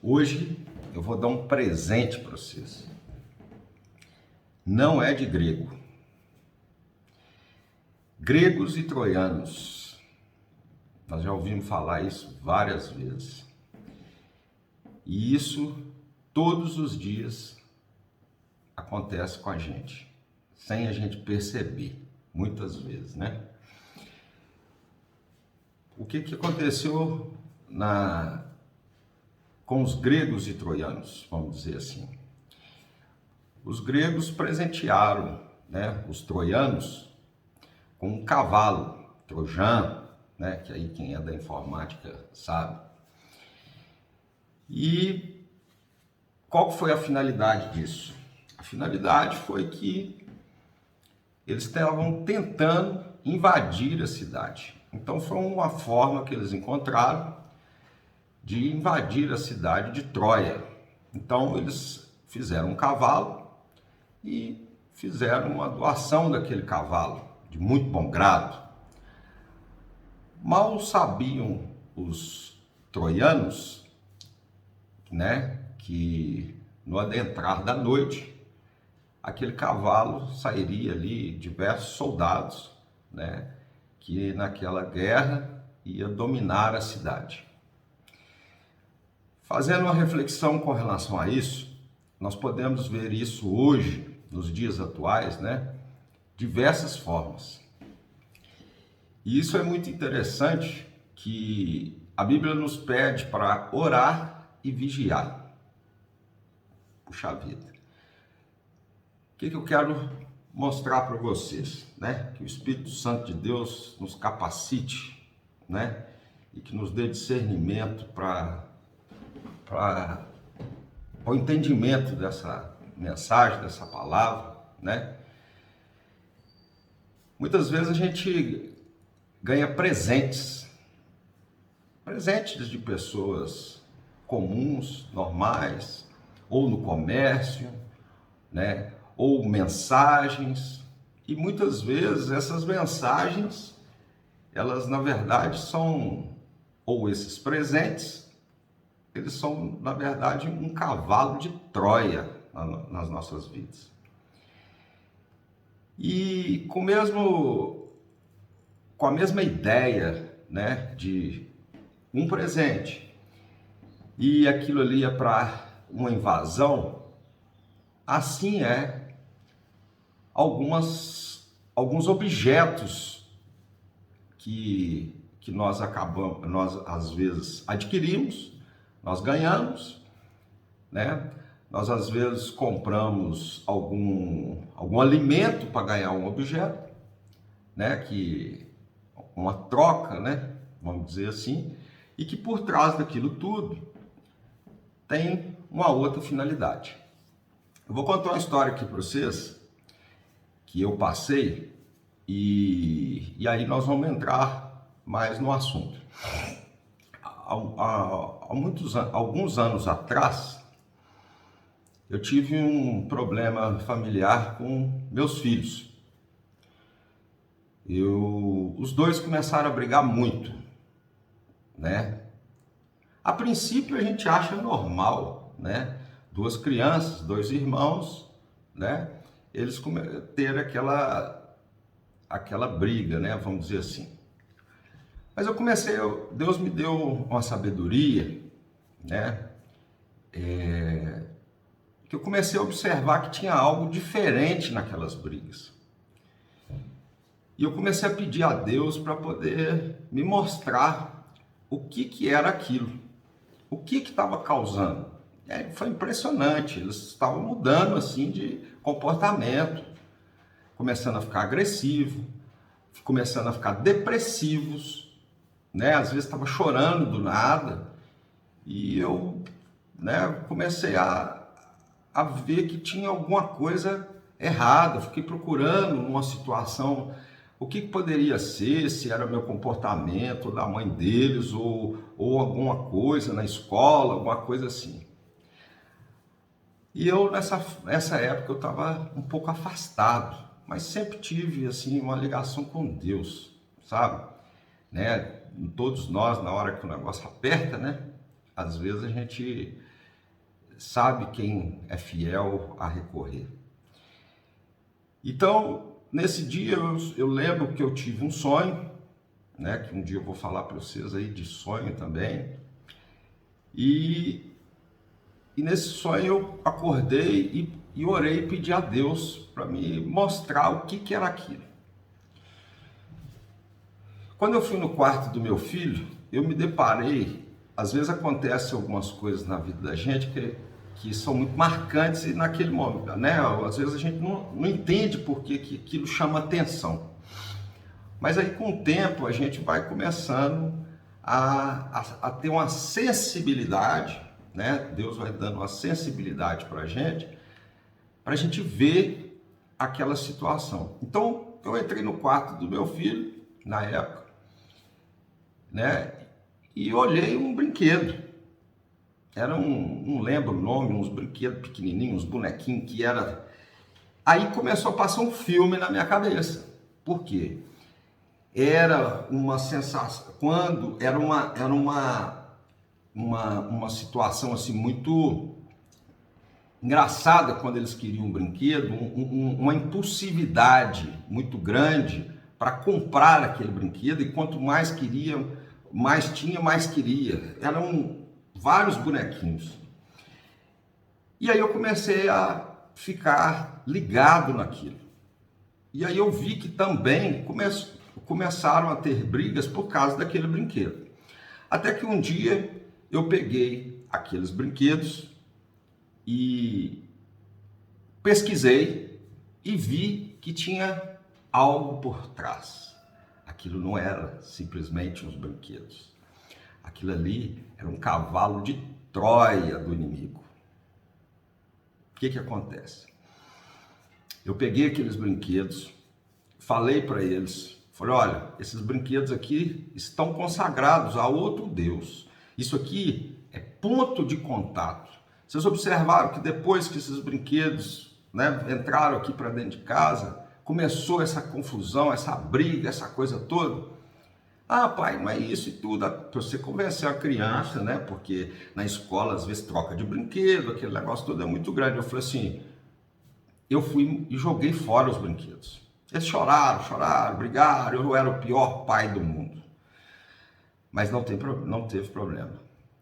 Hoje eu vou dar um presente para vocês. Não é de grego. Gregos e troianos. Nós já ouvimos falar isso várias vezes. E isso todos os dias acontece com a gente, sem a gente perceber, muitas vezes, né? O que aconteceu com os gregos e troianos, vamos dizer assim? Os gregos presentearam, né, os troianos com um cavalo trojano, né, que aí quem é da informática sabe. E qual foi a finalidade disso? A finalidade foi que eles estavam tentando invadir a cidade. Então foi uma forma que eles encontraram de invadir a cidade de Troia. Então eles fizeram um cavalo e fizeram uma doação daquele cavalo, de muito bom grado. Mal sabiam os troianos, né, que no adentrar da noite, aquele cavalo sairia ali diversos soldados, né, que naquela guerra ia dominar a cidade. Fazendo uma reflexão com relação a isso, nós podemos ver isso hoje, nos dias atuais, né, diversas formas. E isso é muito interessante, que a Bíblia nos pede para orar e vigiar. Puxa vida. O que eu quero mostrar para vocês, né? Que o Espírito Santo de Deus nos capacite, né? E que nos dê discernimento para o entendimento dessa mensagem, dessa palavra, né? Muitas vezes a gente ganha presentes de pessoas comuns, normais, ou no comércio, né? Ou mensagens, e muitas vezes essas mensagens, elas na verdade são, ou esses presentes, eles são na verdade um cavalo de Troia nas nossas vidas. E com a mesma ideia, né, de um presente, e aquilo ali é para uma invasão, assim alguns objetos que nós às vezes adquirimos, nós ganhamos, né? Nós às vezes compramos algum alimento para ganhar um objeto, né? Que uma troca, né? Vamos dizer assim, e que por trás daquilo tudo tem uma outra finalidade. Eu vou contar uma história aqui para vocês que eu passei e aí nós vamos entrar mais no assunto. Alguns anos atrás, eu tive um problema familiar com meus filhos. Os dois começaram a brigar muito, né? A princípio a gente acha normal, né? Duas crianças, dois irmãos, né? Eles ter aquela briga, né? Vamos dizer assim. Mas Deus me deu uma sabedoria, né? Que eu comecei a observar que tinha algo diferente naquelas brigas. E eu comecei a pedir a Deus para poder me mostrar o que era aquilo, o que estava causando. Foi impressionante, eles estavam mudando assim de comportamento, começando a ficar agressivo, começando a ficar depressivos, né? Às vezes estava chorando do nada, e eu, né, comecei a ver que tinha alguma coisa errada. Fiquei procurando uma situação, o que poderia ser, se era meu comportamento, da mãe deles, ou alguma coisa na escola, alguma coisa assim. E eu, nessa época, eu estava um pouco afastado, mas sempre tive, assim, uma ligação com Deus, sabe? Né? Todos nós, na hora que o negócio aperta, né? Às vezes a gente sabe quem é fiel a recorrer. Então, nesse dia eu lembro que eu tive um sonho, né, que um dia eu vou falar para vocês aí de sonho também. E nesse sonho eu acordei e orei e pedi a Deus para me mostrar o que era aquilo. Quando eu fui no quarto do meu filho, eu me deparei, às vezes acontecem algumas coisas na vida da gente que são muito marcantes e naquele momento, né? Às vezes a gente não entende por que aquilo chama atenção. Mas aí com o tempo a gente vai começando a ter uma sensibilidade, né? Deus vai dando uma sensibilidade para a gente ver aquela situação. Então eu entrei no quarto do meu filho, na época, né? E olhei um brinquedo. Era não lembro o nome, uns brinquedos pequenininhos, uns bonequinhos que era... Aí começou a passar um filme na minha cabeça. Por quê? Era uma sensação, quando era uma situação assim muito engraçada, quando eles queriam um brinquedo, uma impulsividade muito grande para comprar aquele brinquedo, e quanto mais queriam, mais tinha, mais queria. Eram vários bonequinhos. E aí eu comecei a ficar ligado naquilo. E aí eu vi que também começaram a ter brigas por causa daquele brinquedo. Até que um dia eu peguei aqueles brinquedos e pesquisei e vi que tinha algo por trás. Aquilo não era simplesmente uns brinquedos. Aquilo ali era um cavalo de Troia do inimigo. O que acontece? Eu peguei aqueles brinquedos, falei para eles, falei, olha, esses brinquedos aqui estão consagrados a outro Deus. Isso aqui é ponto de contato. Vocês observaram que depois que esses brinquedos, né, entraram aqui para dentro de casa, começou essa confusão, essa briga, essa coisa toda? Ah, pai, não é isso e tudo. Para você convencer a criança, né? Porque na escola às vezes troca de brinquedo, aquele negócio todo é muito grande. Eu falei assim, eu fui e joguei fora os brinquedos. Eles choraram, brigaram, eu era o pior pai do mundo. Mas não teve problema.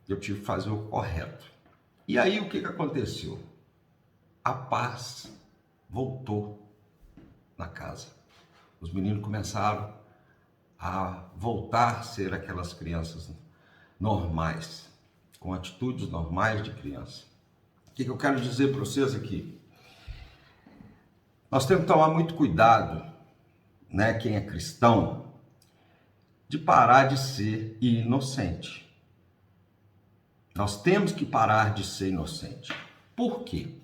Eu tive que fazer o correto. E aí o que aconteceu? A paz voltou na casa. Os meninos começaram a voltar a ser aquelas crianças normais, com atitudes normais de criança. O que eu quero dizer para vocês aqui? Nós temos que tomar muito cuidado, né, quem é cristão, de parar de ser inocente. Nós temos que parar de ser inocente. Por quê?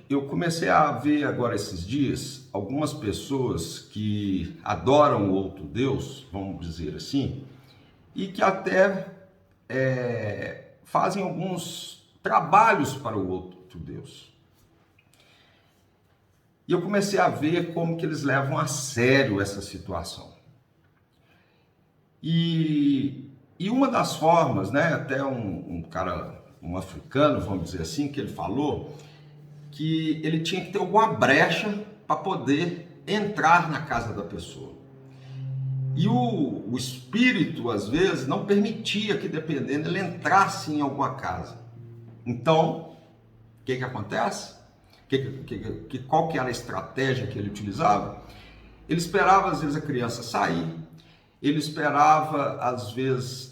Eu comecei a ver agora esses dias algumas pessoas que adoram o outro Deus, vamos dizer assim, e que até fazem alguns trabalhos para o outro Deus. E eu comecei a ver como que eles levam a sério essa situação. E uma das formas, né, até um cara, um africano, vamos dizer assim, que ele falou que ele tinha que ter alguma brecha para poder entrar na casa da pessoa. E o espírito, às vezes, não permitia que, dependendo, ele entrasse em alguma casa. Então, o que acontece? Qual que era a estratégia que ele utilizava? Ele esperava, às vezes, a criança sair, ele esperava, às vezes,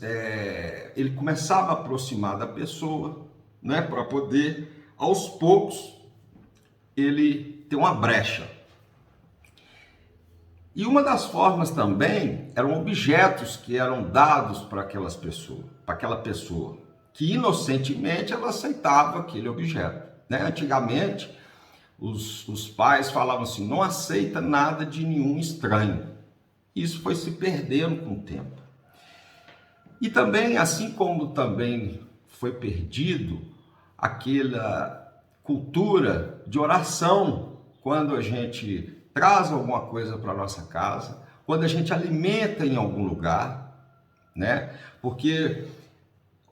ele começava a aproximar da pessoa, né, para poder, aos poucos, ele ter uma brecha. E uma das formas também eram objetos que eram dados para aquela pessoa, que inocentemente ela aceitava aquele objeto, né? Antigamente, os pais falavam assim, não aceita nada de nenhum estranho. Isso foi se perdendo com o tempo. E também, assim como também foi perdido aquela cultura de oração, quando a gente traz alguma coisa para a nossa casa, quando a gente alimenta em algum lugar, né? Porque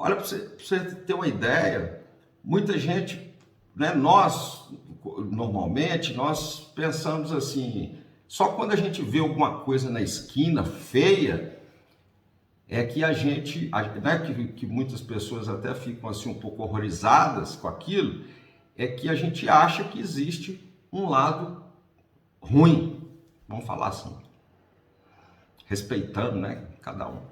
Olha, para você ter uma ideia, muita gente, né, nós, normalmente, nós pensamos assim, só quando a gente vê alguma coisa na esquina feia, é que a gente, né, que muitas pessoas até ficam assim um pouco horrorizadas com aquilo, é que a gente acha que existe um lado ruim, vamos falar assim, respeitando, né, cada um.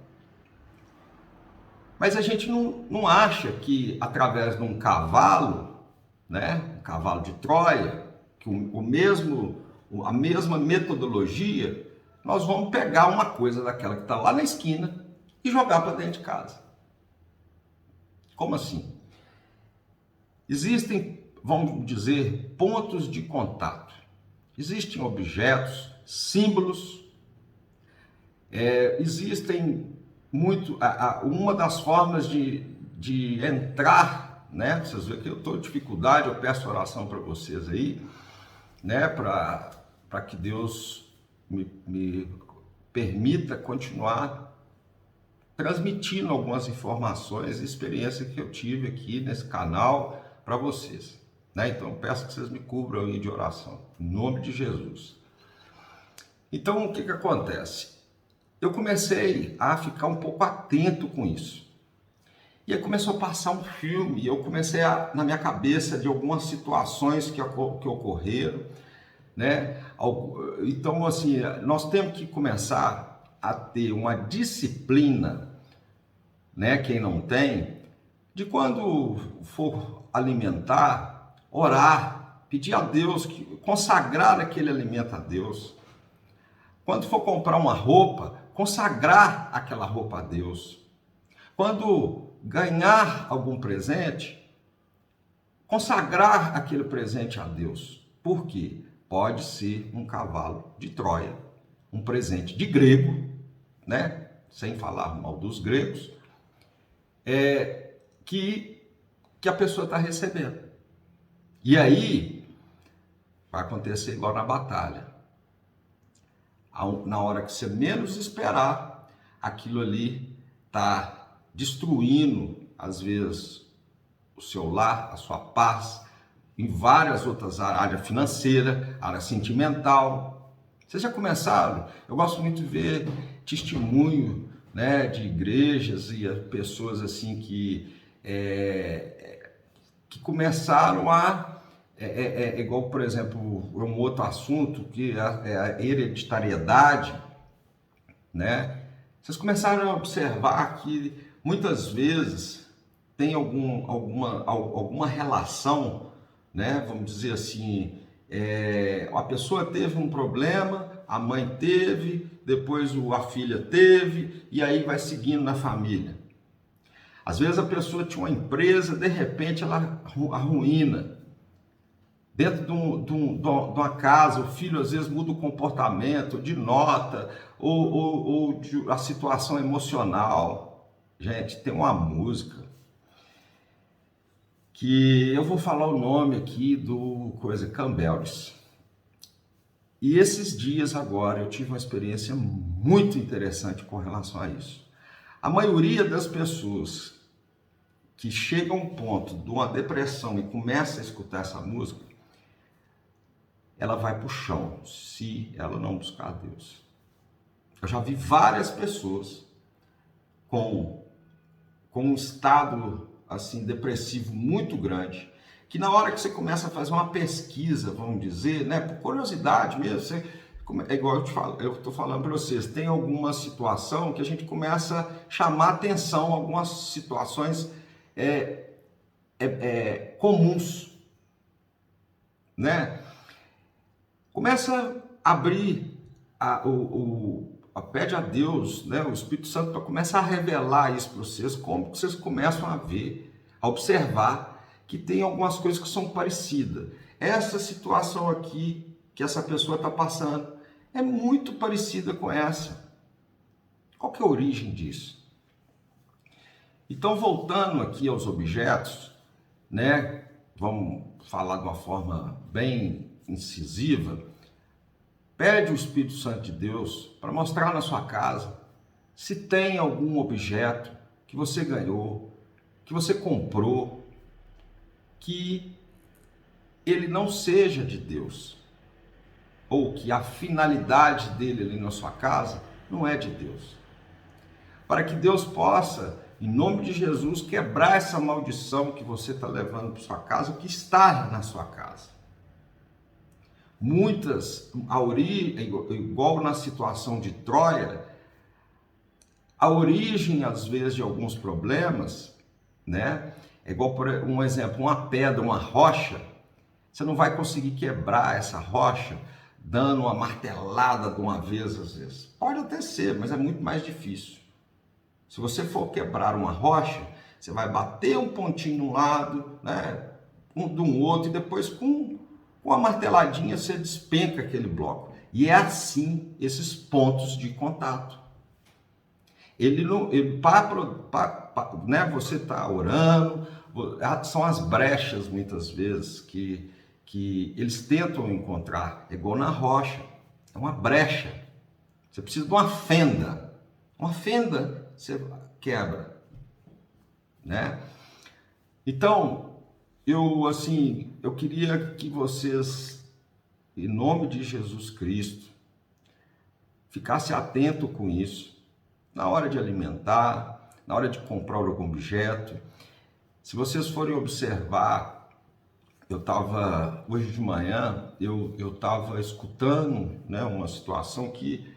Mas a gente não acha que através de um cavalo, né, um cavalo de Troia, que a mesma metodologia, nós vamos pegar uma coisa daquela que está lá na esquina e jogar para dentro de casa. Como assim? Existem, vamos dizer, pontos de contato. Existem objetos, símbolos, existem muito. Uma das formas de entrar, né? Vocês veem que eu estou em dificuldade, eu peço oração para vocês aí, né? Para que Deus me permita continuar transmitindo algumas informações e experiências que eu tive aqui nesse canal para vocês, né? Então peço que vocês me cubram aí de oração, em nome de Jesus. Então o que acontece? Eu comecei a ficar um pouco atento com isso. E aí começou a passar um filme, e eu comecei na minha cabeça de algumas situações que ocorreram, né? Então, assim, nós temos que começar a ter uma disciplina, né? Quem não tem, de quando for alimentar, orar, pedir a Deus, consagrar aquele alimento a Deus. Quando for comprar uma roupa, consagrar aquela roupa a Deus. Quando ganhar algum presente, consagrar aquele presente a Deus. Por quê? Pode ser um cavalo de Troia, um presente de grego, né? Sem falar mal dos gregos, que a pessoa está recebendo. E aí, vai acontecer igual na batalha. Na hora que você menos esperar, aquilo ali está destruindo, às vezes, o seu lar, a sua paz, em várias outras áreas, área financeira, área sentimental. Vocês já começaram? Eu gosto muito de ver testemunho, né, de igrejas e pessoas assim que começaram igual, por exemplo, um outro assunto, que é a hereditariedade, né? Vocês começaram a observar que muitas vezes tem alguma relação, né? Vamos dizer assim, a pessoa teve um problema, a mãe teve, depois a filha teve, e aí vai seguindo na família. Às vezes a pessoa tinha uma empresa, de repente ela arruína. Dentro de uma casa, o filho às vezes muda o comportamento, de nota, ou a situação emocional. Gente, tem uma música que eu vou falar o nome aqui do Campbells. E esses dias agora eu tive uma experiência muito interessante com relação a isso. A maioria das pessoas que chegam a um ponto de uma depressão e começa a escutar essa música, ela vai para o chão, se ela não buscar Deus. Eu já vi várias pessoas com um estado assim depressivo muito grande, que na hora que você começa a fazer uma pesquisa, vamos dizer, né, por curiosidade mesmo, é igual eu estou falando para vocês, tem alguma situação que a gente começa a chamar atenção, algumas situações comuns, né? Começa a abrir, pede a Deus, né, o Espírito Santo, para começar a revelar isso para vocês, como que vocês começam a ver, a observar que tem algumas coisas que são parecidas. Essa situação aqui que essa pessoa está passando é muito parecida com essa. Qual que é a origem disso? Então, voltando aqui aos objetos, né, vamos falar de uma forma bem incisiva. Pede o Espírito Santo de Deus para mostrar na sua casa se tem algum objeto que você ganhou, que você comprou, que ele não seja de Deus, ou que a finalidade dele ali na sua casa não é de Deus. Para que Deus possa, em nome de Jesus, quebrar essa maldição que você está levando para sua casa, o que está na sua casa. Muitas, igual na situação de Troia, a origem, às vezes, de alguns problemas, né? É igual, por um exemplo, uma pedra, uma rocha, você não vai conseguir quebrar essa rocha dando uma martelada de uma vez, às vezes. Pode até ser, mas é muito mais difícil. Se você for quebrar uma rocha, você vai bater um pontinho de um lado, né, de um outro, e depois com uma marteladinha você despenca aquele bloco. E é assim esses pontos de contato. Né, você está orando, são as brechas muitas vezes que eles tentam encontrar, é igual na rocha, é uma brecha. Você precisa de uma fenda você quebra, né? Então, eu queria que vocês, em nome de Jesus Cristo, ficassem atentos com isso, na hora de alimentar, na hora de comprar algum objeto. Se vocês forem observar, hoje de manhã, eu estava escutando, né, uma situação que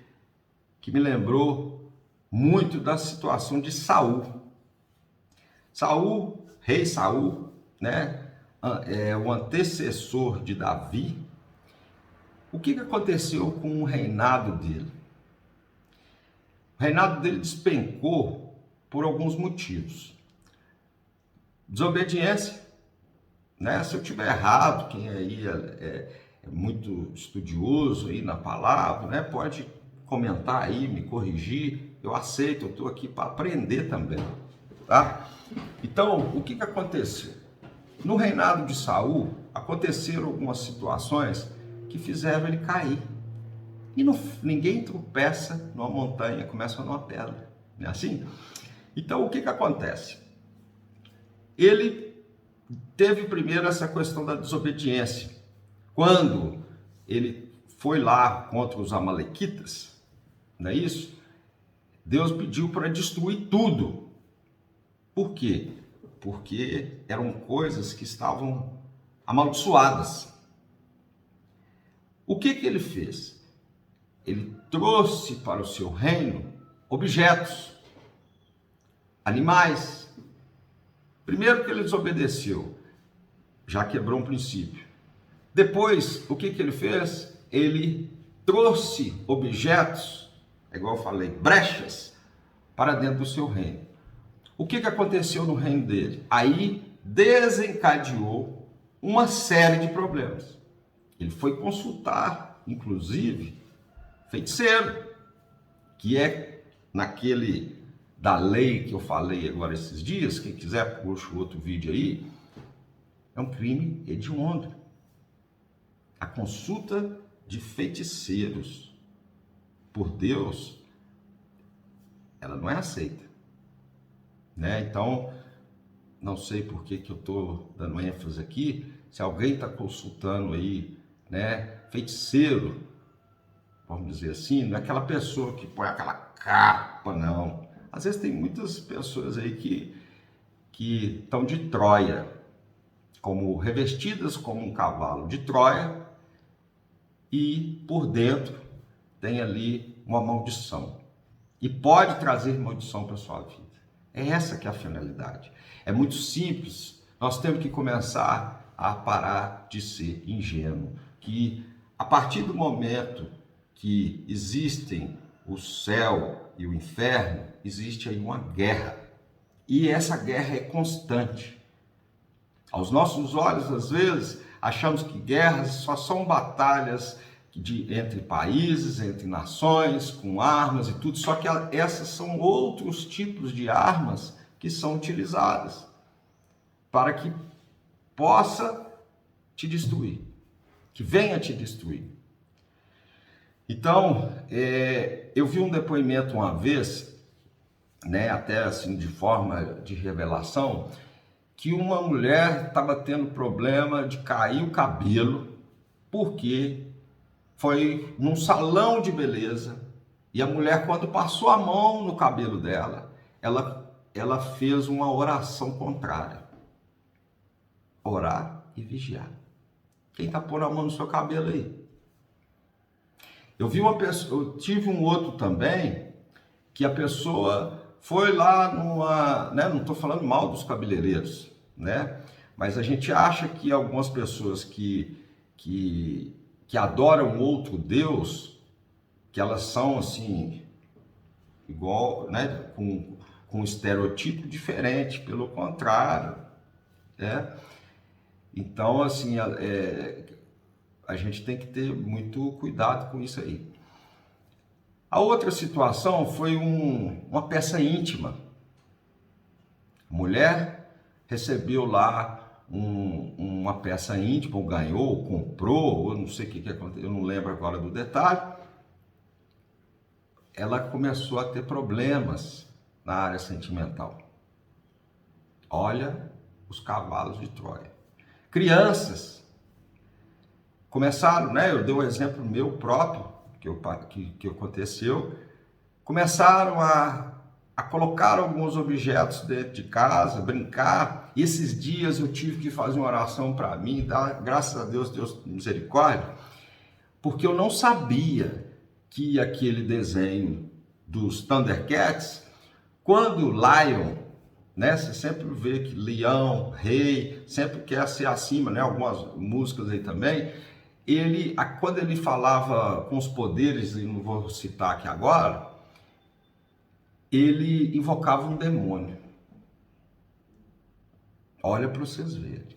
me lembrou muito da situação de Saul. Rei Saul, né, é o antecessor de Davi. O que aconteceu com o reinado dele? O reinado dele despencou por alguns motivos. Desobediência, né? Se eu tiver errado, quem aí é muito estudioso aí na palavra, né, pode comentar aí, me corrigir. Eu aceito, eu estou aqui para aprender também, tá? Então, o que aconteceu? No reinado de Saul, aconteceram algumas situações que fizeram ele cair. E ninguém tropeça numa montanha, começa numa pedra, não é assim? Então, o que acontece? Ele teve primeiro essa questão da desobediência. Quando ele foi lá contra os amalequitas, não é isso? Deus pediu para destruir tudo. Por quê? Porque eram coisas que estavam amaldiçoadas. O que ele fez? Ele trouxe para o seu reino objetos, animais. Primeiro que ele desobedeceu, já quebrou um princípio. Depois, o que ele fez? Ele trouxe objetos, igual eu falei, brechas, para dentro do seu reino. O que aconteceu no reino dele? Aí desencadeou uma série de problemas. Ele foi consultar, inclusive, feiticeiro, que é naquele da lei que eu falei agora esses dias. Quem quiser, puxa o outro vídeo aí. É um crime hediondo. A consulta de feiticeiros por Deus, ela não é aceita, né? Então, não sei por que eu estou dando ênfase aqui. Se alguém está consultando aí, né, feiticeiro, vamos dizer assim, não é aquela pessoa que põe aquela capa, não. Às vezes tem muitas pessoas aí que estão de Troia, como revestidas como um cavalo de Troia, e por dentro tem ali uma maldição. E pode trazer maldição para a sua vida. É essa que é a finalidade. É muito simples. Nós temos que começar a parar de ser ingênuo. Que a partir do momento que existem o céu e o inferno, existe aí uma guerra. E essa guerra é constante. Aos nossos olhos, às vezes, achamos que guerras só são batalhas entre países, entre nações, com armas e tudo, só que essas são outros tipos de armas que são utilizadas para que possa te destruir, que venha te destruir. Então, eu vi um depoimento uma vez né, até assim de forma de revelação, que uma mulher estava tendo problema de cair o cabelo, porque foi num salão de beleza e a mulher, quando passou a mão no cabelo dela, ela fez uma oração contrária. Orar e vigiar. Quem está pondo a mão no seu cabelo aí? Eu vi uma pessoa, eu tive um outro também, que a pessoa foi lá numa, né, não estou falando mal dos cabeleireiros, né? Mas a gente acha que algumas pessoas que adoram outro Deus, que elas são assim, igual, né, com um estereotipo diferente, pelo contrário, né? Então, assim, a gente tem que ter muito cuidado com isso aí. A outra situação foi uma peça íntima. A mulher recebeu lá uma peça íntima, ou ganhou, ou comprou, ou não sei o que aconteceu, eu não lembro agora do detalhe. Ela começou a ter problemas na área sentimental. Olha os cavalos de Troia. Crianças começaram, né? Eu dei um exemplo meu próprio, que aconteceu, começaram a colocar alguns objetos dentro de casa, brincar. E esses dias eu tive que fazer uma oração para mim, dar graças a Deus, Deus misericórdia, porque eu não sabia que aquele desenho dos Thundercats, quando o Lion, né, você sempre vê que leão, rei, sempre quer ser acima, né, algumas músicas aí também, quando ele falava com os poderes, e não vou citar aqui agora, ele invocava um demônio. Olha para vocês verem.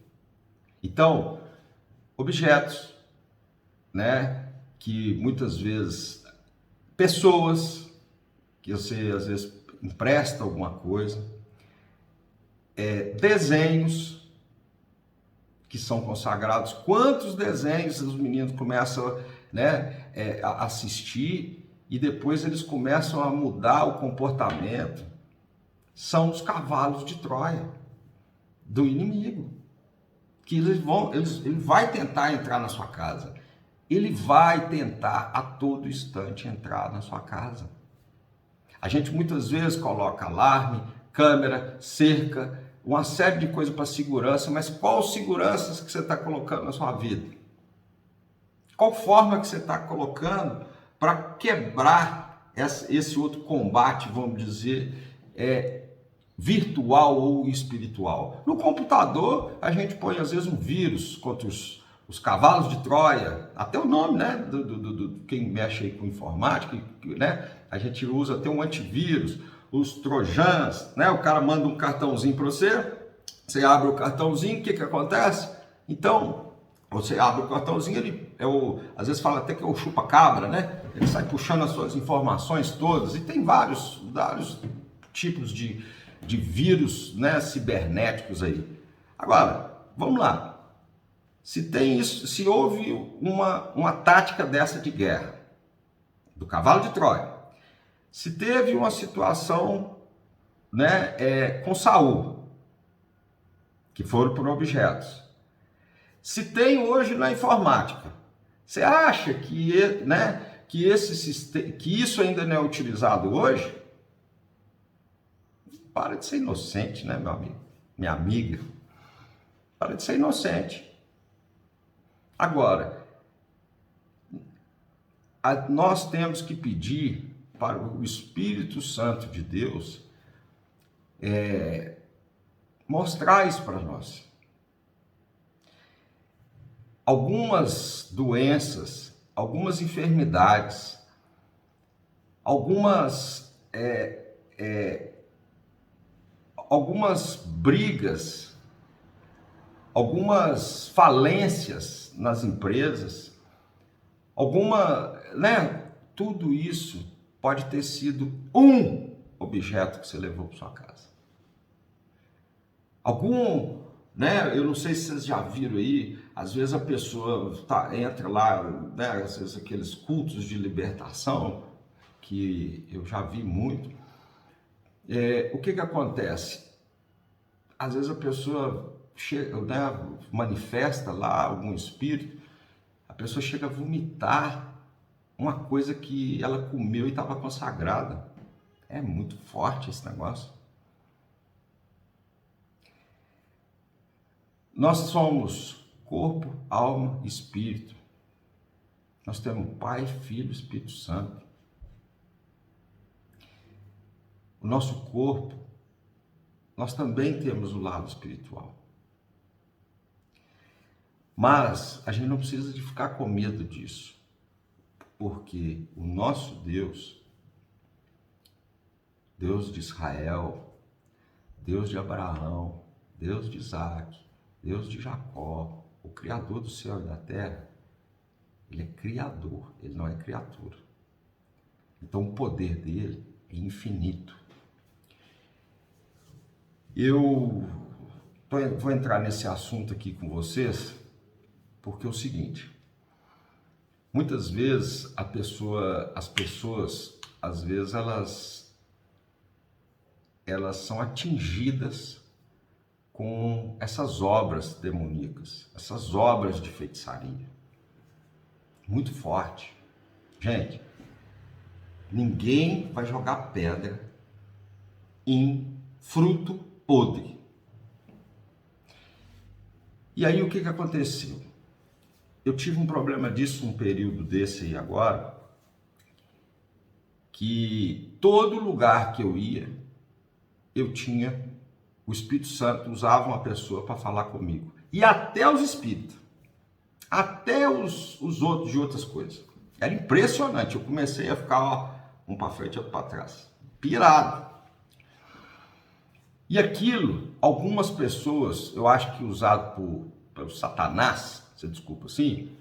Então, objetos, né, que muitas vezes, pessoas que você às vezes empresta alguma coisa, desenhos que são consagrados. Quantos desenhos os meninos começam, né, a assistir e depois eles começam a mudar o comportamento? São os cavalos de Troia do inimigo, que ele vai tentar entrar na sua casa. Ele vai tentar a todo instante entrar na sua casa. A gente muitas vezes coloca alarme, câmera, cerca, uma série de coisas para segurança, mas qual seguranças que você está colocando na sua vida? Qual forma que você está colocando para quebrar esse outro combate, vamos dizer, virtual ou espiritual? No computador, a gente põe às vezes um vírus contra os cavalos de Troia, até o nome, né, do quem mexe aí com informática, né, a gente usa até um antivírus, os trojans, né, o cara manda um cartãozinho para você, você abre o cartãozinho, o que acontece? Então, você abre o cartãozinho, ele às vezes fala até que é o chupa-cabra, né, ele sai puxando as suas informações todas, e tem vários tipos de vírus, né, cibernéticos aí. Agora, vamos lá. Se tem isso, se houve uma tática dessa de guerra, do cavalo de Troia, se teve uma situação, né, com Saul, que foram por objetos, se tem hoje na informática, você acha que, né, que isso ainda não é utilizado hoje? Para de ser inocente, né, meu amigo, minha amiga? Para de ser inocente. Agora, nós temos que pedir para o Espírito Santo de Deus mostrar isso para nós. Algumas doenças, algumas enfermidades, algumas brigas, algumas falências nas empresas, né? Tudo isso pode ter sido um objeto que você levou para sua casa. Né? Eu não sei se vocês já viram aí, às vezes a pessoa entra lá, né? Às vezes aqueles cultos de libertação, que eu já vi muito. O que acontece? Às vezes a pessoa chega, né, manifesta lá algum espírito, a pessoa chega a vomitar uma coisa que ela comeu e estava consagrada. É muito forte esse negócio. Nós somos corpo, alma e espírito. Nós temos Pai, Filho, Espírito Santo. O nosso corpo, nós também temos o lado espiritual. Mas a gente não precisa de ficar com medo disso, porque o nosso Deus, Deus de Israel, Deus de Abraão, Deus de Isaac, Deus de Jacó, o Criador do céu e da terra, ele é criador, ele não é criatura. Então o poder dele é infinito. Eu vou entrar nesse assunto aqui com vocês, porque é o seguinte, muitas vezes as pessoas, às vezes elas são atingidas com essas obras demoníacas, essas obras de feitiçaria. Muito forte. Gente, ninguém vai jogar pedra em fruto podre. E aí o que aconteceu? Eu tive um problema disso, um período desse aí agora, que todo lugar que eu ia, eu tinha, o Espírito Santo usava uma pessoa para falar comigo. E até os espíritos, até os outros de outras coisas. Era impressionante, eu comecei a ficar um para frente e outro para trás. Pirado. E aquilo, algumas pessoas, eu acho que usado por Satanás, você desculpa assim,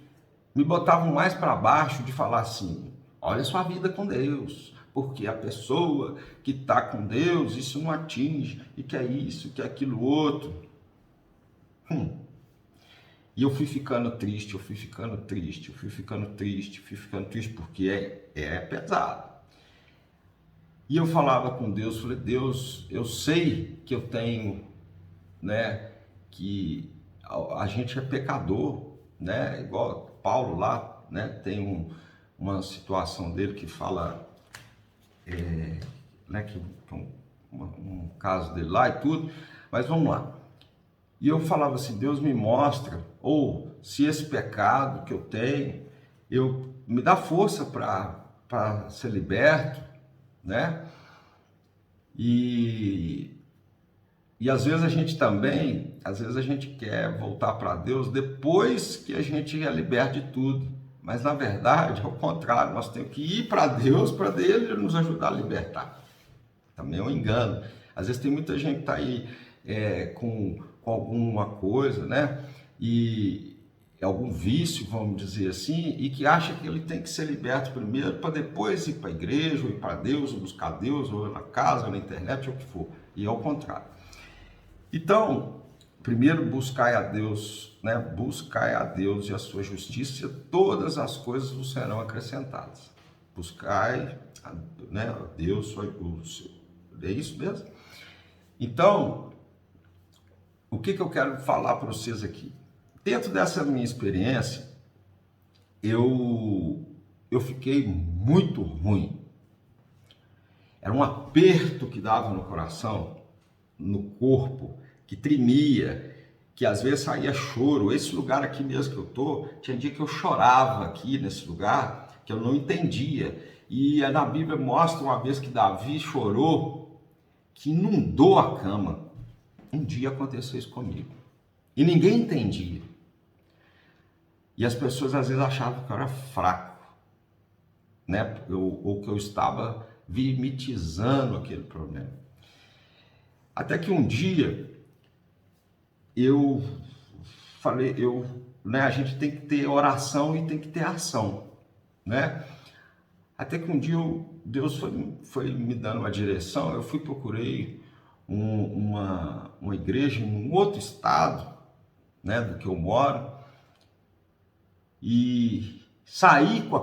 me botavam mais para baixo de falar assim, olha sua vida com Deus, porque a pessoa que está com Deus, isso não atinge, e que é isso, que é aquilo outro. E eu fui ficando triste, porque é pesado. E eu falava com Deus, falei, Deus, eu sei que eu tenho, né, que a gente é pecador, né, igual Paulo lá, né, tem uma situação dele que fala, né, que um caso dele lá e tudo, mas vamos lá. E eu falava assim, Deus me mostra, ou se esse pecado que eu tenho, me dá força para ser liberto, né? E às vezes a gente também, às vezes a gente quer voltar para Deus depois que a gente é liberto de tudo. Mas na verdade, ao contrário, nós temos que ir para Deus para Ele nos ajudar a libertar. Também é um engano. Às vezes tem muita gente que está aí com alguma coisa, né? E algum vício, vamos dizer assim, e que acha que ele tem que ser liberto primeiro para depois ir para a igreja, ou ir para Deus, ou buscar Deus, ou na casa, ou na internet, ou o que for. E ao contrário. Então, primeiro buscai a Deus, né? Buscai a Deus e a sua justiça, todas as coisas vos serão acrescentadas. Buscai, né, a Deus, é isso mesmo? Então, o que eu quero falar para vocês aqui? Dentro dessa minha experiência, eu fiquei muito ruim. Era um aperto que dava no coração, no corpo, que tremia, que às vezes saía choro. Esse lugar aqui mesmo que eu tô, tinha dia que eu chorava aqui nesse lugar, que eu não entendia. E na Bíblia mostra uma vez que Davi chorou, que inundou a cama. Um dia aconteceu isso comigo. E ninguém entendia. E as pessoas às vezes achavam que eu era fraco, né? Ou que eu estava vimitizando aquele problema. Até que um dia eu falei, né, a gente tem que ter oração e tem que ter ação, né? Até que um dia Deus foi me dando uma direção, eu procurei uma igreja em um outro estado, né, do que eu moro, e saí com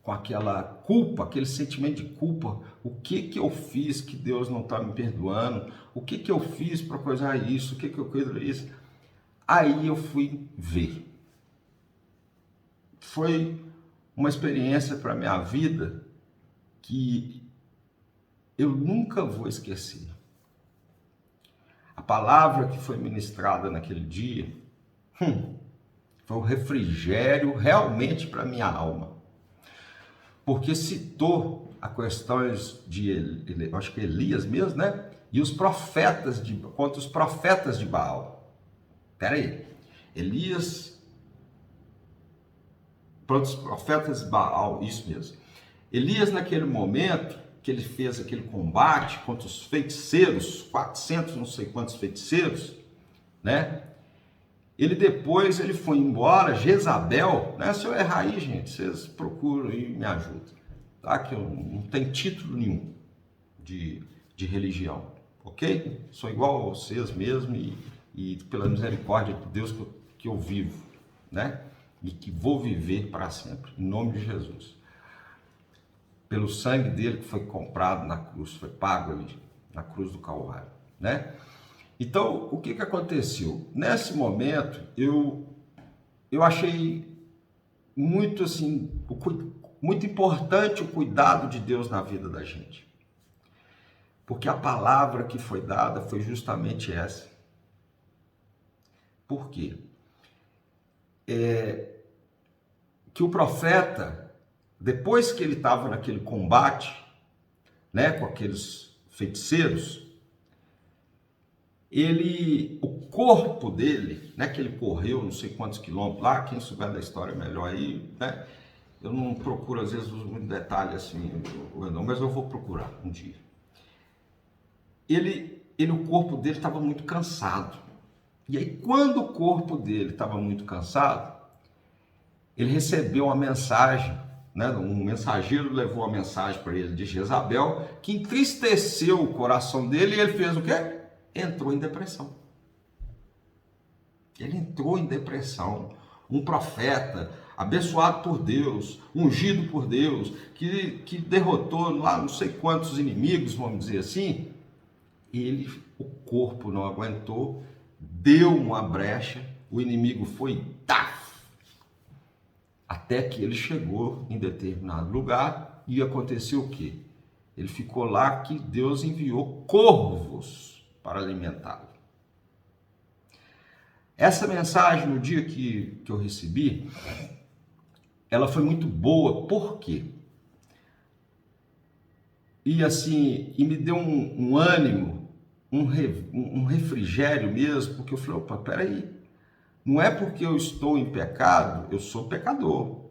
com aquela culpa, aquele sentimento de culpa. O que que eu fiz que Deus não está me perdoando? O que que eu fiz para coisar isso? O que que eu fiz isso? Aí eu fui ver. Foi uma experiência para minha vida que eu nunca vou esquecer. A palavra que foi ministrada naquele dia foi um refrigério realmente para minha alma, porque citou a questões de, acho que Elias mesmo, né? E os profetas contra os profetas de Baal. Espera aí, Elias contra os profetas de Baal, isso mesmo. Elias, naquele momento que ele fez aquele combate contra os feiticeiros, 400 não sei quantos feiticeiros, né? Ele foi embora. Jezabel, né? Se eu errar aí, gente, vocês procuram e me ajudam, tá? Que eu não tenho título nenhum de religião, ok? Sou igual a vocês mesmo e pela misericórdia de Deus que eu vivo, né? E que vou viver para sempre, em nome de Jesus. Pelo sangue dele que foi comprado na cruz, foi pago ali, na cruz do Calvário, né? Então, o que aconteceu? Nesse momento, eu achei muito assim, muito importante o cuidado de Deus na vida da gente. Porque a palavra que foi dada foi justamente essa. Por quê? Que o profeta, depois que ele estava naquele combate, né, com aqueles feiticeiros, o corpo dele, né, que ele correu não sei quantos quilômetros lá, quem souber da história melhor aí, né? Eu não procuro às vezes muito detalhe assim, não, mas eu vou procurar um dia. O corpo dele estava muito cansado. E aí, quando o corpo dele estava muito cansado, ele recebeu uma mensagem, né? Um mensageiro levou uma mensagem para ele de Jezabel, que entristeceu o coração dele, e ele fez o quê? Entrou em depressão. Ele entrou em depressão. Um profeta, abençoado por Deus, ungido por Deus, que derrotou lá não sei quantos inimigos, vamos dizer assim, o corpo não aguentou, deu uma brecha, o inimigo foi até que ele chegou em determinado lugar e aconteceu o quê? Ele ficou lá que Deus enviou corvos para alimentá-lo. Essa mensagem, no dia que eu recebi, ela foi muito boa. Por quê? E assim, me deu um ânimo, um refrigério mesmo, porque eu falei, opa, peraí, não é porque eu estou em pecado, eu sou pecador,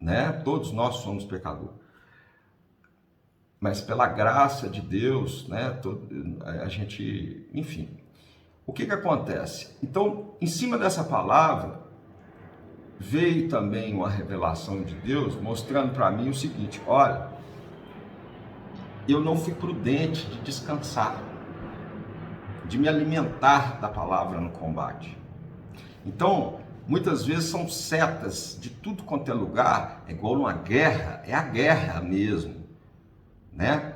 né? Todos nós somos pecadores. Mas pela graça de Deus, né? A gente, enfim. O que acontece? Então, em cima dessa palavra, veio também uma revelação de Deus, mostrando para mim o seguinte: olha, eu não fui prudente de descansar, de me alimentar da palavra no combate. Então, muitas vezes são setas de tudo quanto é lugar, é igual numa guerra, é a guerra mesmo, né?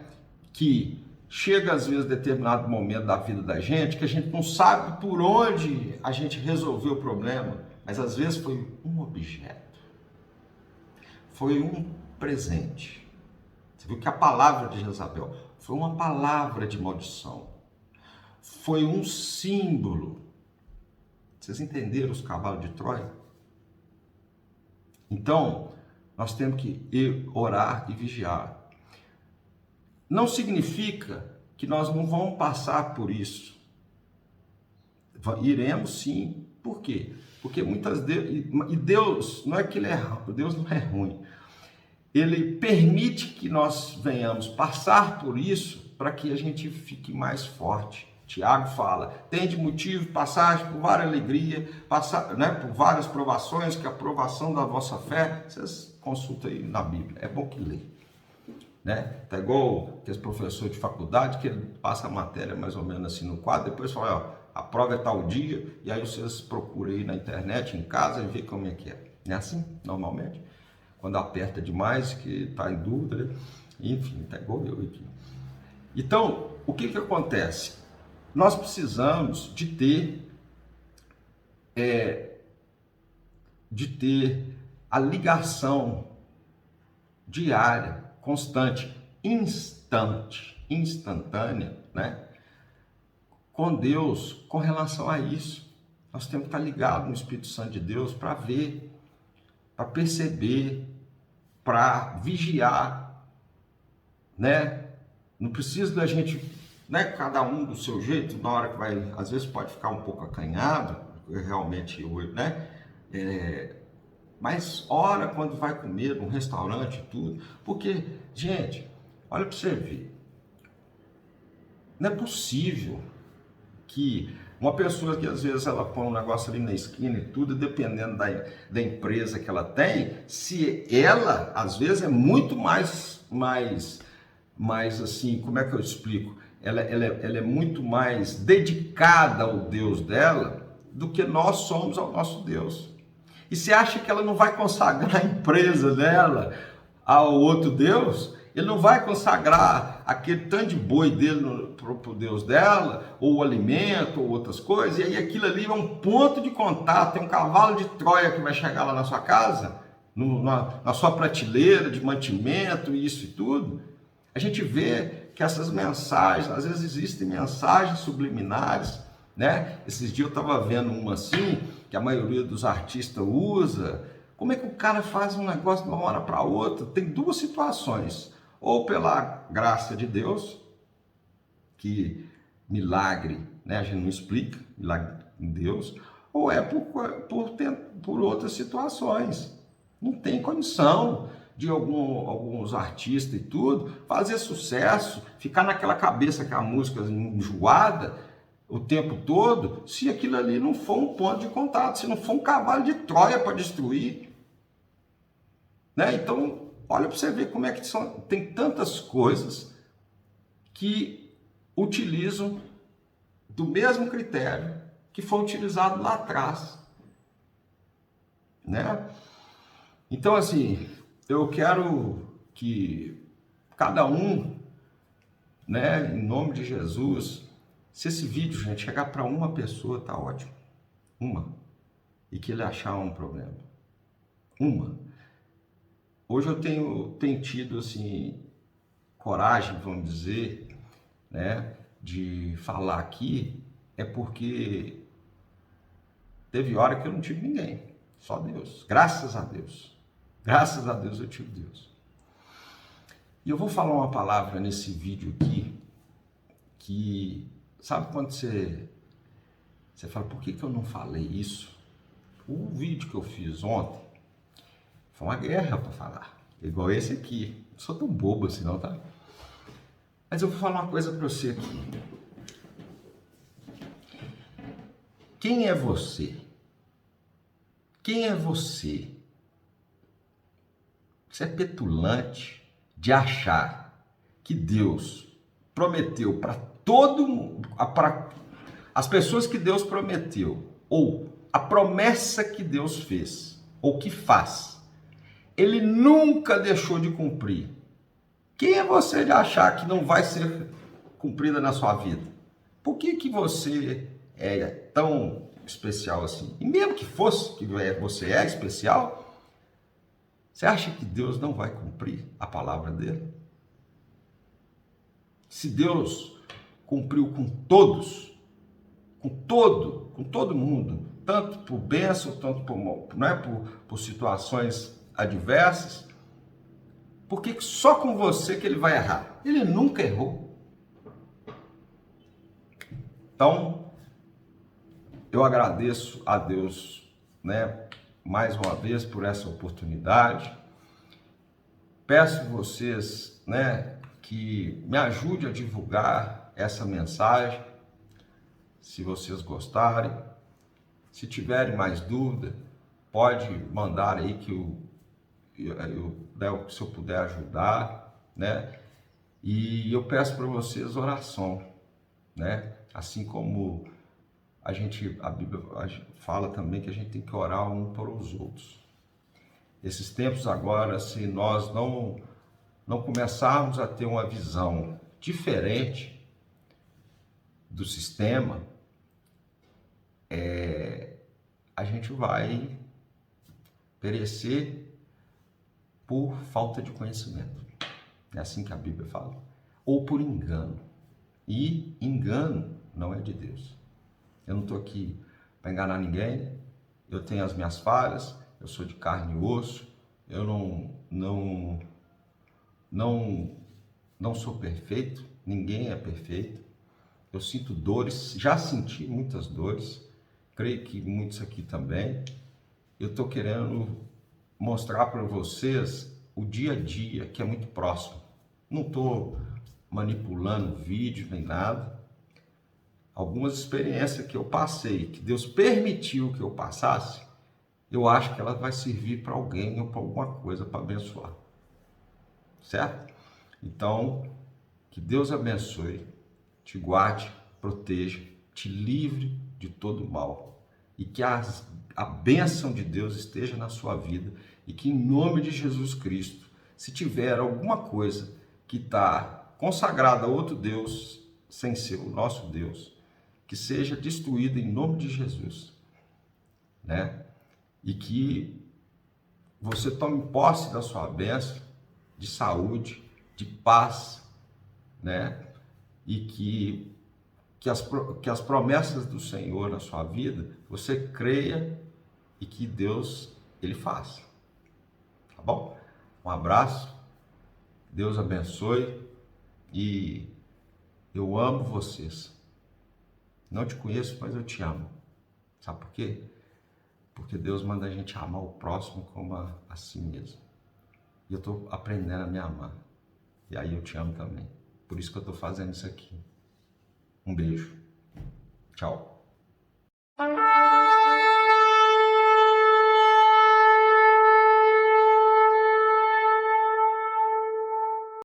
Que chega às vezes determinado momento da vida da gente que a gente não sabe por onde a gente resolveu o problema, mas às vezes foi um objeto, foi um presente. Você viu que a palavra de Jezabel foi uma palavra de maldição, foi um símbolo. Vocês entenderam os cavalos de Troia? Então, nós temos que orar e vigiar. Não significa que nós não vamos passar por isso. Iremos sim. Por quê? Porque muitas vezes, e Deus, não é que Deus não é ruim. Ele permite que nós venhamos passar por isso para que a gente fique mais forte. Tiago fala, tende motivo, passagem por várias alegrias, por várias provações, que a provação da vossa fé, vocês consultam aí na Bíblia, é bom que lê. Né? Tá igual aqueles professores de faculdade, que ele passa a matéria mais ou menos assim no quadro, depois fala, ó, a prova é tal dia, e aí vocês procuram aí na internet, em casa, e vê como é que é. Não é assim, normalmente? quando aperta demais, que está em dúvida, né? Enfim, tá igual eu aqui. Então, o que acontece? Nós precisamos de ter a ligação diária, constante, instantânea, né, com Deus, com relação a isso. Nós temos que estar ligados no Espírito Santo de Deus para ver, para perceber, para vigiar, né? Não precisa da gente, né, cada um do seu jeito, na hora que vai, às vezes pode ficar um pouco acanhado, realmente, né? Mas ora quando vai comer num restaurante e tudo, porque, gente, olha para você ver, não é possível que uma pessoa que às vezes ela põe um negócio ali na esquina e tudo, dependendo da empresa que ela tem, se ela, às vezes, é muito mais assim, como é que eu explico? Ela é muito mais dedicada ao Deus dela do que nós somos ao nosso Deus. E você acha que ela não vai consagrar a empresa dela ao outro Deus? Ele não vai consagrar aquele tanto de boi dele para o Deus dela, ou o alimento, ou outras coisas, e aí aquilo ali é um ponto de contato, tem um cavalo de Troia que vai chegar lá na sua casa, na sua prateleira de mantimento, isso e tudo. A gente vê que essas mensagens, às vezes existem mensagens subliminares, né? Esses dias eu estava vendo uma assim, que a maioria dos artistas usa. Como é que o cara faz um negócio de uma hora para outra? Tem duas situações. Ou pela graça de Deus, que milagre, né, a gente não explica, milagre em Deus, ou é por outras situações. Não tem condição de alguns artistas e tudo fazer sucesso, ficar naquela cabeça com a música enjoada o tempo todo, se aquilo ali não for um ponto de contato, se não for um cavalo de Troia para destruir, né? Então, olha para você ver como é que tem tantas coisas que utilizam do mesmo critério que foi utilizado lá atrás, né? Então, assim, eu quero que cada um, né, em nome de Jesus, se esse vídeo, gente, chegar para uma pessoa, tá ótimo. Uma. E que ele achar um problema. Uma. Hoje eu tenho tido, assim, coragem, vamos dizer, né, de falar aqui, é porque teve hora que eu não tive ninguém, só Deus. Graças a Deus. Graças a Deus eu tive Deus. E eu vou falar uma palavra nesse vídeo aqui, que, sabe quando você fala, por que eu não falei isso? O vídeo que eu fiz ontem foi uma guerra para falar, igual esse aqui. Não sou tão bobo assim não, tá? Mas eu vou falar uma coisa para você aqui. Quem é você? Quem é você? Você é petulante de achar que Deus prometeu para todo mundo, para as pessoas que Deus prometeu, ou a promessa que Deus fez, ou que faz, Ele nunca deixou de cumprir. Quem é você de achar que não vai ser cumprida na sua vida? Por que você é tão especial assim? E mesmo que fosse, que você é especial, você acha que Deus não vai cumprir a palavra dele? Se Deus cumpriu com todos, com todo mundo, tanto por bênção, tanto por situações adversas, por que só com você que ele vai errar? Ele nunca errou. Então, eu agradeço a Deus, né, mais uma vez por essa oportunidade. Peço vocês, né, que me ajude a divulgar essa mensagem, se vocês gostarem. Se tiverem mais dúvida, pode mandar aí que se eu puder ajudar, né? E eu peço para vocês oração, né? Assim como a Bíblia fala também que a gente tem que orar um para os outros. Esses tempos agora, se nós não começarmos a ter uma visão diferente do sistema, a gente vai perecer por falta de conhecimento. É assim que a Bíblia fala. Ou por engano. E engano não é de Deus. Eu não estou aqui para enganar ninguém. Eu tenho as minhas falhas. Eu sou de carne e osso. Eu não sou perfeito. Ninguém é perfeito. Eu sinto dores. Já senti muitas dores. Creio que muitos aqui também. Eu estou querendo mostrar para vocês o dia a dia, que é muito próximo. Não estou manipulando vídeo nem nada. Algumas experiências que eu passei, que Deus permitiu que eu passasse, eu acho que ela vai servir para alguém ou para alguma coisa, para abençoar. Certo? Então, que Deus abençoe, te guarde, proteja, te livre de todo mal. E que a bênção de Deus esteja na sua vida. E que em nome de Jesus Cristo, se tiver alguma coisa que está consagrada a outro Deus, sem ser o nosso Deus, que seja destruída em nome de Jesus, né? E que você tome posse da sua bênção de saúde, de paz, né? E que as promessas do Senhor na sua vida, você creia e que Deus, Ele faça. Tá bom? Um abraço, Deus abençoe e eu amo vocês. Não te conheço, mas eu te amo. Sabe por quê? Porque Deus manda a gente amar o próximo como a si mesmo. E eu estou aprendendo a me amar. E aí eu te amo também. Por isso que eu estou fazendo isso aqui. Um beijo. Tchau.